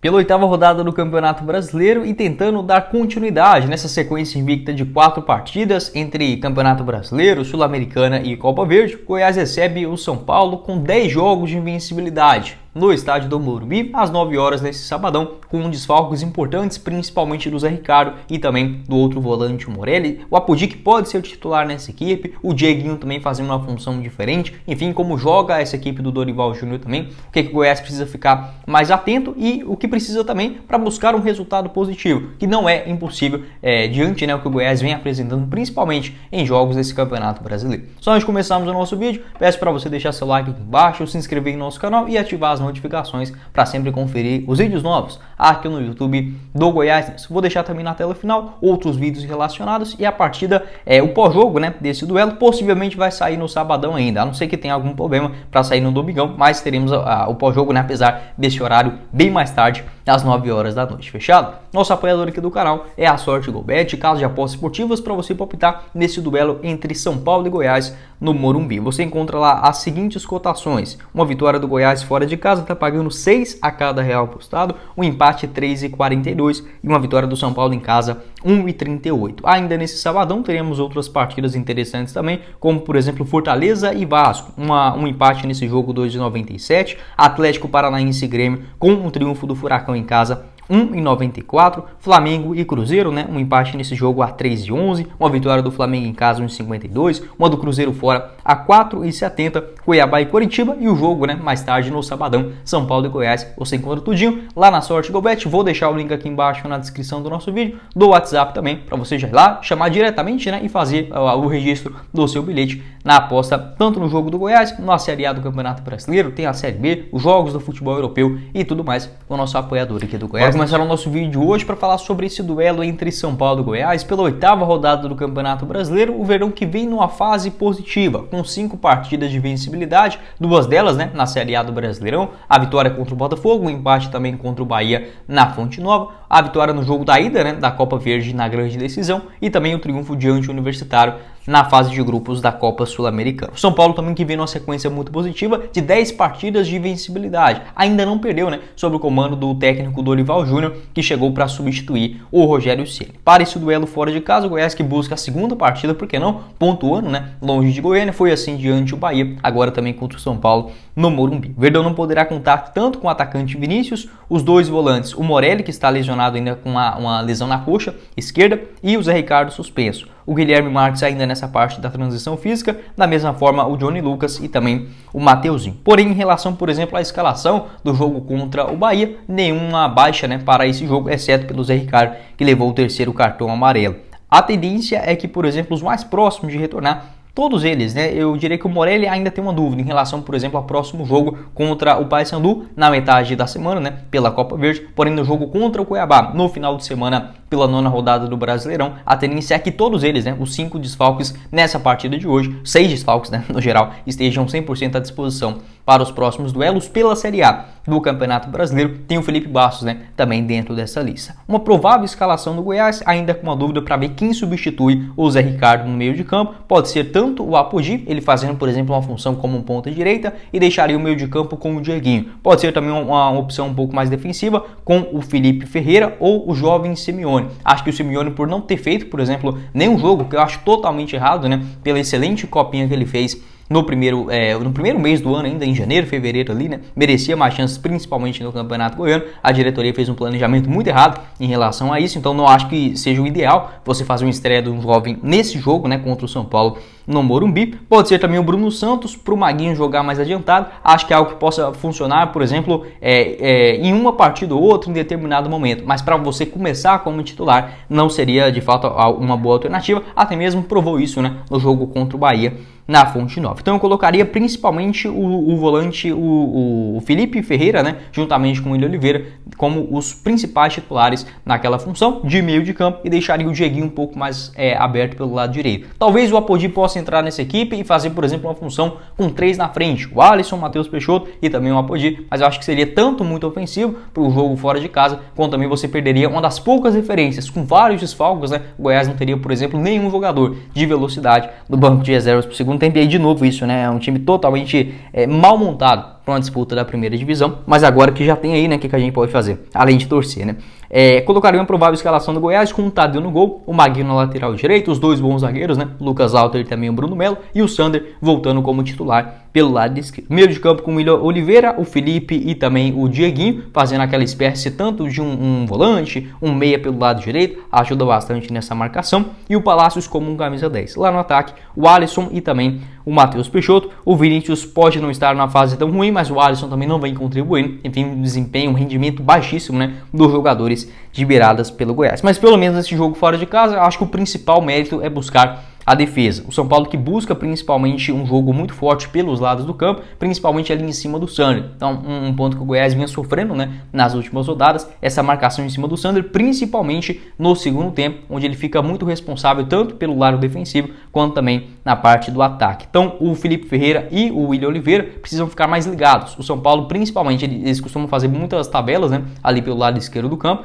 Pela oitava rodada do Campeonato Brasileiro e tentando dar continuidade nessa sequência invicta de 4 partidas entre Campeonato Brasileiro, Sul-Americana e Copa Verde, Goiás recebe o São Paulo com 10 jogos de invencibilidade no estádio do Morumbi, às 9 horas nesse sabadão, com desfalques importantes, principalmente do Zé Ricardo e também do outro volante, o Morelli. O Apodi, que pode ser o titular nessa equipe, o Dieguinho também fazendo uma função diferente. Enfim, como joga essa equipe do Dorival Júnior também, o que o Goiás precisa ficar mais atento e o que precisa também para buscar um resultado positivo, que não é impossível diante o que o Goiás vem apresentando, principalmente em jogos desse Campeonato Brasileiro. Só antes de começarmos o nosso vídeo, peço para você deixar seu like aqui embaixo, se inscrever no nosso canal e ativar as notificações para sempre conferir os vídeos novos aqui no YouTube do Goiás. Vou deixar também na tela final outros vídeos relacionados e a partida, o pós-jogo desse duelo, possivelmente vai sair no sabadão ainda, a não ser que tenha algum problema para sair no domingão, mas teremos o pós-jogo, apesar desse horário bem mais tarde, às 9 horas da noite, fechado? Nosso apoiador aqui do canal é a Sorte GoBet, casa de apostas esportivas para você palpitar nesse duelo entre São Paulo e Goiás no Morumbi. Você encontra lá as seguintes cotações: uma vitória do Goiás fora de casa está pagando 6 a cada real apostado, um empate 3,42 e uma vitória do São Paulo em casa 1,38. Ainda nesse sabadão teremos outras partidas interessantes também, como por exemplo Fortaleza e Vasco, um empate nesse jogo 2,97, Atlético Paranaense e Grêmio com um triunfo do Furacão em casa 1,94, Flamengo e Cruzeiro, um empate nesse jogo a 3,11, uma vitória do Flamengo em casa 1,52, uma do Cruzeiro fora a 4,70, Cuiabá e Coritiba e o jogo, mais tarde no sabadão, São Paulo e Goiás. Você encontra tudinho lá na Sorte GoBet. Vou deixar o link aqui embaixo na descrição do nosso vídeo, do WhatsApp também, para você já ir lá, chamar diretamente e fazer o registro do seu bilhete na aposta, tanto no jogo do Goiás, na Série A do Campeonato Brasileiro, tem a Série B, os jogos do futebol europeu e tudo mais, o nosso apoiador aqui do Goiás. Começar o nosso vídeo hoje para falar sobre esse duelo entre São Paulo e Goiás pela oitava rodada do Campeonato Brasileiro, o Verdão que vem numa fase positiva, com 5 partidas de vencibilidade, 2 delas na Série A do Brasileirão, a vitória contra o Botafogo, um empate também contra o Bahia na Fonte Nova, a vitória no jogo da ida da Copa Verde na grande decisão e também o triunfo diante do Universitário na fase de grupos da Copa Sul-Americana. São Paulo também que vem numa sequência muito positiva de 10 partidas de vencibilidade. Ainda não perdeu, sob o comando do técnico Dorival Júnior, que chegou para substituir o Rogério Ceni. Para esse duelo fora de casa, o Goiás que busca a segunda partida, por que não, pontuando, longe de Goiânia, foi assim diante o Bahia, agora também contra o São Paulo no Morumbi. O Verdão não poderá contar tanto com o atacante Vinícius, os dois volantes, o Morelli, que está lesionado ainda com uma lesão na coxa esquerda, e o Zé Ricardo suspenso. O Guilherme Marques ainda nessa parte da transição física, da mesma forma o Johnny Lucas e também o Mateuzinho. Porém, em relação, por exemplo, à escalação do jogo contra o Bahia, nenhuma baixa para esse jogo, exceto pelo Zé Ricardo, que levou o 3º cartão amarelo. A tendência é que, por exemplo, os mais próximos de retornar, todos eles, eu diria que o Morelli ainda tem uma dúvida em relação, por exemplo, ao próximo jogo contra o Paysandu na metade da semana, pela Copa Verde, porém no jogo contra o Cuiabá no final de semana pela 9ª rodada do Brasileirão, a tendência é que todos eles, os 5 desfalques nessa partida de hoje, 6 desfalques, no geral, estejam 100% à disposição para os próximos duelos pela Série A do Campeonato Brasileiro. Tem o Felipe Bastos, também dentro dessa lista. Uma provável escalação do Goiás, ainda com uma dúvida para ver quem substitui o Zé Ricardo no meio de campo. Pode ser tanto o Apodi, ele fazendo, por exemplo, uma função como um ponta direita e deixaria o meio de campo com o Dieguinho. Pode ser também uma opção um pouco mais defensiva com o Felipe Ferreira ou o jovem Simeone. Acho que o Simeone, por não ter feito, por exemplo, nenhum jogo, que eu acho totalmente errado, pela excelente copinha que ele fez no primeiro mês do ano, ainda em janeiro, fevereiro ali, merecia mais chances, principalmente no Campeonato Goiano. A diretoria fez um planejamento muito errado em relação a isso, então não acho que seja o ideal você fazer uma estreia de um jovem nesse jogo, contra o São Paulo no Morumbi. Pode ser também o Bruno Santos para o Maguinho jogar mais adiantado. Acho que é algo que possa funcionar, por exemplo, em uma partida ou outra em determinado momento, mas para você começar como titular não seria de fato uma boa alternativa. Até mesmo provou isso no jogo contra o Bahia na Fonte Nova. Então eu colocaria principalmente o volante, o Felipe Ferreira, juntamente com o Willian Oliveira, como os principais titulares naquela função de meio de campo e deixaria o Dieguinho um pouco mais aberto pelo lado direito. Talvez o Apodi possa entrar nessa equipe e fazer, por exemplo, uma função com 3 na frente, o Alisson, o Matheus Peixoto e também o Apodi, mas eu acho que seria tanto muito ofensivo para o jogo fora de casa, quanto também você perderia uma das poucas referências, com vários desfalques, o Goiás não teria, por exemplo, nenhum jogador de velocidade no banco de reservas para o segundo tempo, e aí de novo isso, é um time totalmente mal montado para uma disputa da primeira divisão, mas agora que já tem aí, né, o que a gente pode fazer? Além de torcer, né? Colocaria uma provável escalação do Goiás com o Tadeu no gol, o Maguinho na lateral direita, os dois bons zagueiros, né? Lucas Alter e também o Bruno Melo, e o Sander voltando como titular pelo lado esquerdo. Meio de campo com o William Oliveira, o Felipe e também o Dieguinho, fazendo aquela espécie tanto de um volante, um meia pelo lado direito, ajuda bastante nessa marcação, e o Palácios como um camisa 10. Lá no ataque, o Alisson e também o Matheus Peixoto. O Vinícius pode não estar numa fase tão ruim, mas o Alisson também não vem contribuindo. Enfim, um desempenho, um rendimento baixíssimo, né, dos jogadores de beiradas pelo Goiás. Mas pelo menos nesse jogo fora de casa, acho que o principal mérito é buscar a defesa. O São Paulo que busca principalmente um jogo muito forte pelos lados do campo, principalmente ali em cima do Sander. Então, um ponto que o Goiás vinha sofrendo, né, nas últimas rodadas, essa marcação em cima do Sander, principalmente no segundo tempo, onde ele fica muito responsável tanto pelo lado defensivo quanto também na parte do ataque. Então, o Felipe Ferreira e o William Oliveira precisam ficar mais ligados. O São Paulo, principalmente, eles costumam fazer muitas tabelas, né, ali pelo lado esquerdo do campo,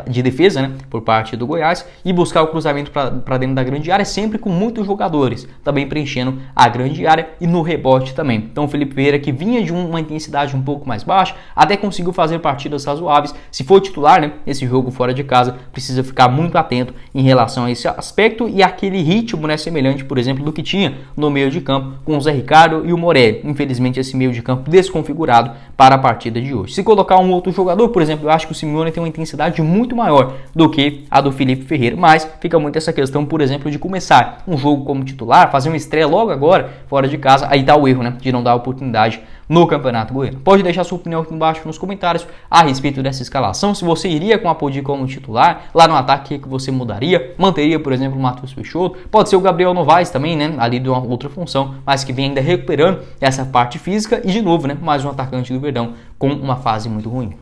de defesa, né, por parte do Goiás, e buscar o cruzamento para dentro da grande área, sempre com muitos jogadores também preenchendo a grande área e no rebote também. Então o Felipe Vieira, que vinha de uma intensidade um pouco mais baixa, até conseguiu fazer partidas razoáveis. Se for titular, né, esse jogo fora de casa, precisa ficar muito atento em relação a esse aspecto e aquele ritmo, né, semelhante, por exemplo, do que tinha no meio de campo com o Zé Ricardo e o Morelli. Infelizmente, esse meio de campo desconfigurado para a partida de hoje. Se colocar um outro jogador, por exemplo, eu acho que o Simeone tem uma intensidade muito maior do que a do Felipe Ferreira, mas fica muito essa questão, por exemplo, de começar um jogo como titular, fazer uma estreia logo agora, fora de casa, aí tá o erro, né, de não dar oportunidade no Campeonato Goiano. Pode deixar sua opinião aqui embaixo nos comentários a respeito dessa escalação, se você iria com a Apodi como titular, lá no ataque que você mudaria, manteria, por exemplo, o Matheus Peixoto, pode ser o Gabriel Novaes também, né, ali de uma outra função, mas que vem ainda recuperando essa parte física e de novo, né, mais um atacante do Verdão com uma fase muito ruim.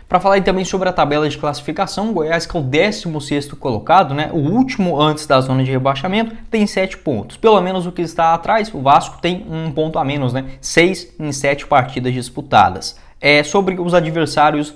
Para falar também sobre a tabela de classificação, o Goiás, que é o 16º colocado, né, o último antes da zona de rebaixamento, tem 7 pontos. Pelo menos o que está atrás, o Vasco tem um ponto a menos, né, 6 em 7 partidas disputadas. Sobre os adversários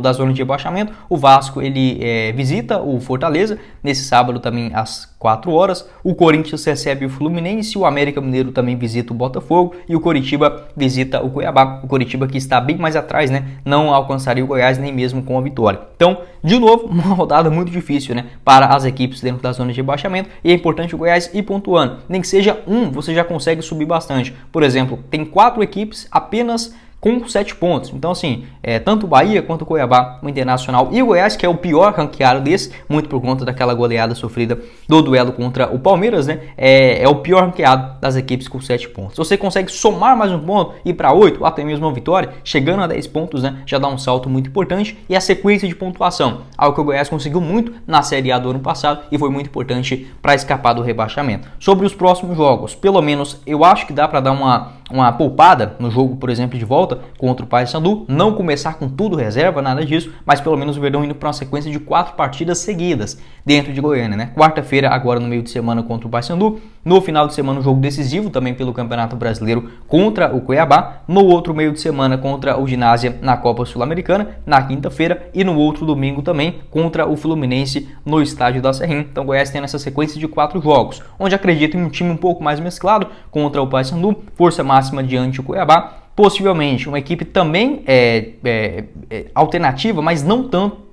da zona de rebaixamento, o Vasco ele visita o Fortaleza nesse sábado também às 4 horas, o Corinthians recebe o Fluminense, o América Mineiro também visita o Botafogo e o Coritiba visita o Cuiabá. O Coritiba que está bem mais atrás, né, não alcançaria o Goiás nem mesmo com a vitória. Então, de novo, uma rodada muito difícil, né, para as equipes dentro da zona de rebaixamento, e é importante o Goiás ir pontuando. Nem que seja você já consegue subir bastante. Por exemplo, tem 4 equipes apenas com 7 pontos. Então, assim, tanto o Bahia quanto o Cuiabá, o Internacional e o Goiás, que é o pior ranqueado desse, muito por conta daquela goleada sofrida do duelo contra o Palmeiras, né? É o pior ranqueado das equipes com 7 pontos. Se você consegue somar mais um ponto, ir para 8, até mesmo uma vitória, chegando a 10 pontos, né? Já dá um salto muito importante. E a sequência de pontuação, algo que o Goiás conseguiu muito na Série A do ano passado e foi muito importante para escapar do rebaixamento. Sobre os próximos jogos, pelo menos eu acho que dá para dar uma poupada no jogo, por exemplo, de volta contra o Paysandu, não começar com tudo reserva, nada disso, mas pelo menos o Verdão indo para uma sequência de 4 partidas seguidas dentro de Goiânia, né? Quarta-feira, agora no meio de semana contra o Paysandu, no final de semana um jogo decisivo também pelo Campeonato Brasileiro contra o Cuiabá, no outro meio de semana contra o Ginásia na Copa Sul-Americana, na quinta-feira, e no outro domingo também contra o Fluminense no Estádio da Serrinha. Então o Goiás tem essa sequência de 4 jogos, onde acredito em um time um pouco mais mesclado contra o Paysandu, força máxima diante do Cuiabá, possivelmente uma equipe também alternativa, mas não tanto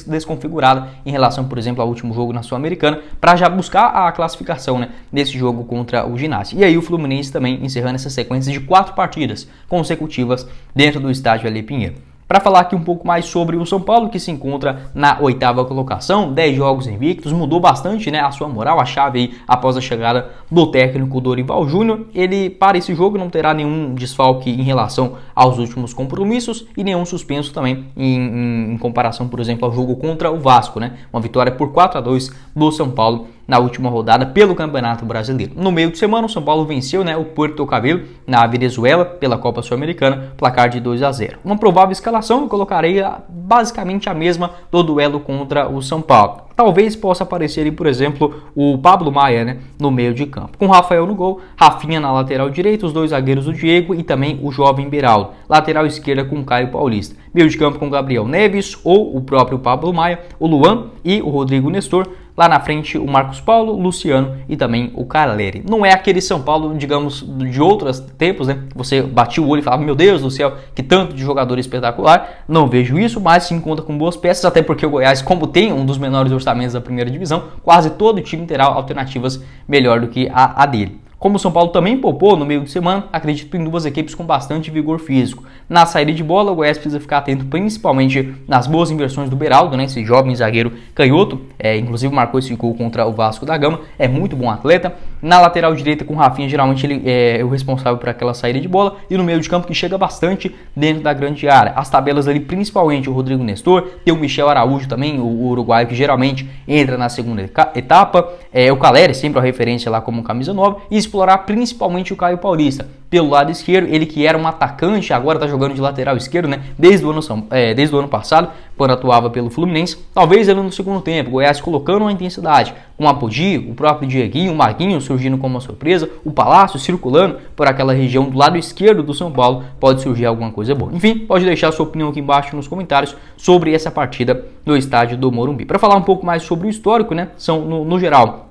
desconfigurada em relação, por exemplo, ao último jogo na Sul-Americana, para já buscar a classificação, né, nesse jogo contra o Ginásia. E aí o Fluminense também encerrando essa sequência de 4 partidas consecutivas dentro do estádio Ali Pinheiro. Para falar aqui um pouco mais sobre o São Paulo, que se encontra na 8ª colocação, 10 jogos invictos, mudou bastante, né, a sua moral, a chave aí após a chegada do técnico Dorival Júnior. Ele, para esse jogo, não terá nenhum desfalque em relação aos últimos compromissos e nenhum suspenso também em comparação, por exemplo, ao jogo contra o Vasco, né, uma vitória por 4-2 do São Paulo na última rodada pelo Campeonato Brasileiro. No meio de semana, o São Paulo venceu, né, o Puerto Cabello na Venezuela pela Copa Sul-Americana, placar de 2-0. Uma provável escalação eu colocarei basicamente a mesma do duelo contra o São Paulo. Talvez possa aparecer aí, por exemplo, o Pablo Maia, né, no meio de campo. Com o Rafael no gol, Rafinha na lateral direita, os 2 zagueiros do Diego e também o jovem Beraldo. Lateral esquerda com o Caio Paulista. Meio de campo com Gabriel Neves ou o próprio Pablo Maia, o Luan e o Rodrigo Nestor. Lá na frente o Marcos Paulo, o Luciano e também o Caleri. Não é aquele São Paulo, digamos, de outros tempos, né? Você batia o olho e falava, meu Deus do céu, que tanto de jogador espetacular. Não vejo isso, mas se encontra com boas peças, até porque o Goiás, como tem um dos menores orçamentos da primeira divisão, quase todo time terá alternativas melhor do que a dele. Como o São Paulo também poupou no meio de semana, acredito em duas equipes com bastante vigor físico. Na saída de bola, o Goiás precisa ficar atento principalmente nas boas inversões do Beraldo, né? Esse jovem zagueiro canhoto, inclusive marcou esse gol contra o Vasco da Gama, é muito bom atleta. Na lateral direita com o Rafinha, geralmente ele é o responsável por aquela saída de bola. E no meio de campo que chega bastante dentro da grande área. As tabelas ali, principalmente o Rodrigo Nestor, tem o Michel Araújo também, o uruguaio que geralmente entra na segunda etapa. O Caleri, sempre a referência lá como camisa 9. E explorar principalmente o Caio Paulista pelo lado esquerdo, ele que era um atacante, agora está jogando de lateral esquerdo, né? Desde o ano passado, quando atuava pelo Fluminense. Talvez ele no segundo tempo, o Goiás colocando uma intensidade, com o Apodi, o próprio Dieguinho, o Maguinho surgindo como uma surpresa, o Palácio circulando por aquela região do lado esquerdo do São Paulo, pode surgir alguma coisa boa. Enfim, pode deixar sua opinião aqui embaixo nos comentários sobre essa partida no estádio do Morumbi. Para falar um pouco mais sobre o histórico, né? São no geral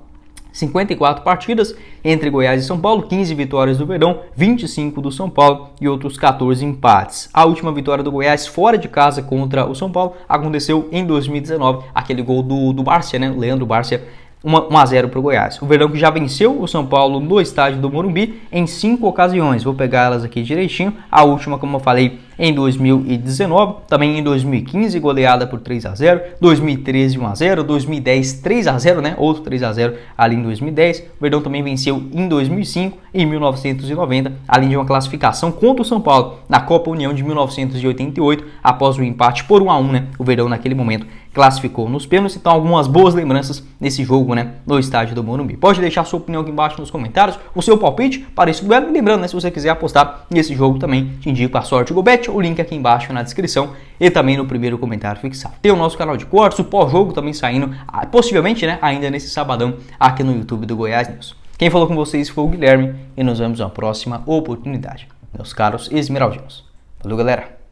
54 partidas entre Goiás e São Paulo, 15 vitórias do Verdão, 25 do São Paulo e outros 14 empates. A última vitória do Goiás fora de casa contra o São Paulo aconteceu em 2019, aquele gol do Bárcia, né? Leandro Bárcia, 1-0 para o Goiás. O Verdão que já venceu o São Paulo no estádio do Morumbi em 5 ocasiões. Vou pegar elas aqui direitinho. A última, como eu falei, em 2019, também em 2015, goleada por 3-0, 2013 1-0, 2010 3-0, né? Outro 3-0 ali em 2010. O Verdão também venceu em 2005 e em 1990, além de uma classificação contra o São Paulo na Copa União de 1988, após o empate por 1-1, né? O Verdão naquele momento classificou nos pênaltis, então algumas boas lembranças nesse jogo, né, no estádio do Morumbi. Pode deixar sua opinião aqui embaixo nos comentários, o seu palpite para esse duelo, e lembrando, né, se você quiser apostar nesse jogo também, te indico a Sorte GoBet, o link aqui embaixo na descrição e também no primeiro comentário fixado. Tem o nosso canal de cortes, o pós-jogo também saindo, possivelmente, né, ainda nesse sabadão aqui no YouTube do Goiás News. Quem falou com vocês foi o Guilherme e nos vemos na próxima oportunidade, meus caros esmeraldinos. Valeu, galera!